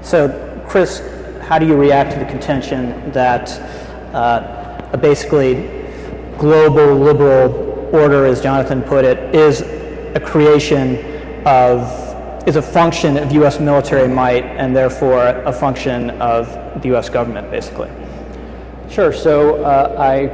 So, Chris, how do you react to the contention that a basically global liberal order, as Jonathan put it, is a function of U.S. military might and therefore a function of the U.S. government, basically? Sure. So I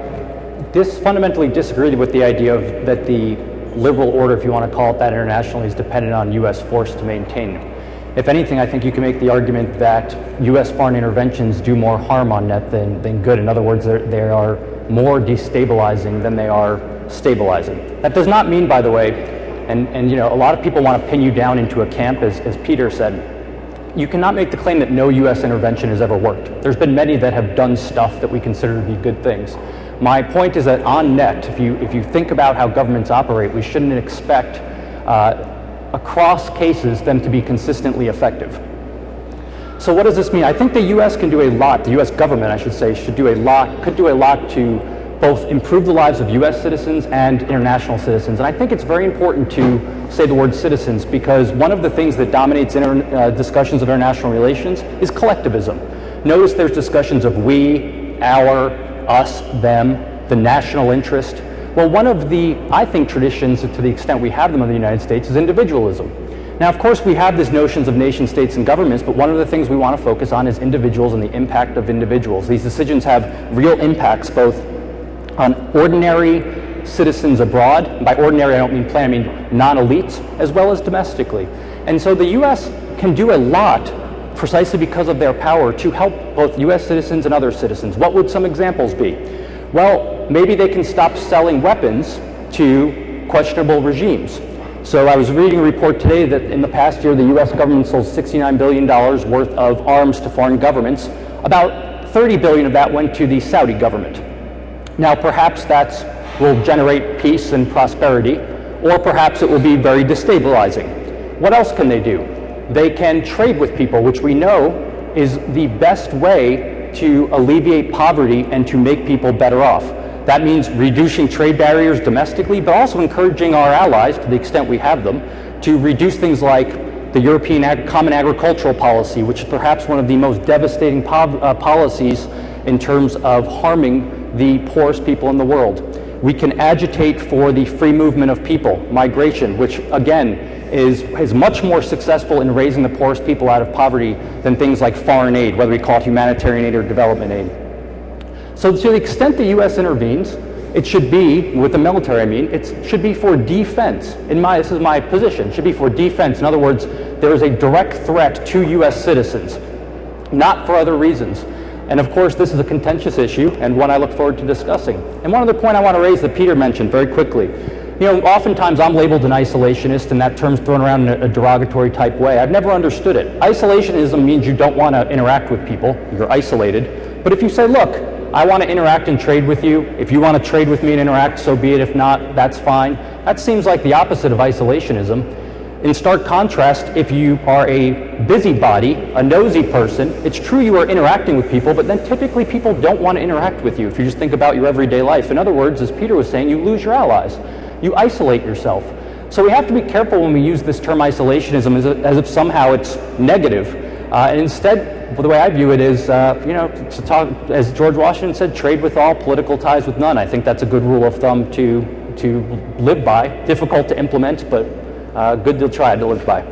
fundamentally disagree with the idea that the liberal order, if you want to call it that internationally, is dependent on U.S. force to maintain. If anything, I think you can make the argument that U.S. foreign interventions do more harm on net than good. In other words, they are more destabilizing than they are stabilizing. That does not mean, by the way, and you know, a lot of people want to pin you down into a camp, as Peter said. You cannot make the claim that no U.S. intervention has ever worked. There's been many that have done stuff that we consider to be good things. My point is that on net, if you think about how governments operate, we shouldn't expect across cases them to be consistently effective. So what does this mean? I think the U.S. can do a lot, the U.S. government, I should say, could do a lot to both improve the lives of U.S. citizens and international citizens. And I think it's very important to say the word citizens, because one of the things that dominates discussions of international relations is collectivism. Notice there's discussions of we, our, us, them, the national interest. Well, one of the, I think, traditions, to the extent we have them in the United States, is individualism. Now, of course, we have these notions of nation states and governments, but one of the things we want to focus on is individuals and the impact of individuals. These decisions have real impacts both on ordinary citizens abroad. And by ordinary, I don't mean plain, I mean non-elites, as well as domestically. And so the U.S. can do a lot precisely because of their power to help both U.S. citizens and other citizens. What would some examples be? Well, maybe they can stop selling weapons to questionable regimes. So I was reading a report today that in the past year, the U.S. government sold $69 billion worth of arms to foreign governments. About $30 billion of that went to the Saudi government. Now, perhaps that will generate peace and prosperity, or perhaps it will be very destabilizing. What else can they do? They can trade with people, which we know is the best way to alleviate poverty and to make people better off. That means reducing trade barriers domestically, but also encouraging our allies, to the extent we have them, to reduce things like the European Common Agricultural Policy, which is perhaps one of the most devastating policies in terms of harming the poorest people in the world. We can agitate for the free movement of people, migration, which again is much more successful in raising the poorest people out of poverty than things like foreign aid, whether we call it humanitarian aid or development aid. So to the extent the U.S. intervenes, it should be, with the military I mean, it should be for defense. This is my position, it should be for defense. In other words, there is a direct threat to U.S. citizens, not for other reasons. And of course, this is a contentious issue and one I look forward to discussing. And one other point I want to raise that Peter mentioned very quickly. You know, oftentimes I'm labeled an isolationist, and that term's thrown around in a derogatory type way. I've never understood it. Isolationism means you don't want to interact with people, you're isolated. But if you say, look, I want to interact and trade with you, if you want to trade with me and interact, so be it. If not, that's fine. That seems like the opposite of isolationism. In stark contrast, if you are a busybody, a nosy person, it's true you are interacting with people, but then typically people don't want to interact with you if you just think about your everyday life. In other words, as Peter was saying, you lose your allies. You isolate yourself. So we have to be careful when we use this term isolationism as if somehow it's negative. And instead, the way I view it is, to talk, as George Washington said, trade with all, political ties with none. I think that's a good rule of thumb to live by. Difficult to implement, but good to try to live by.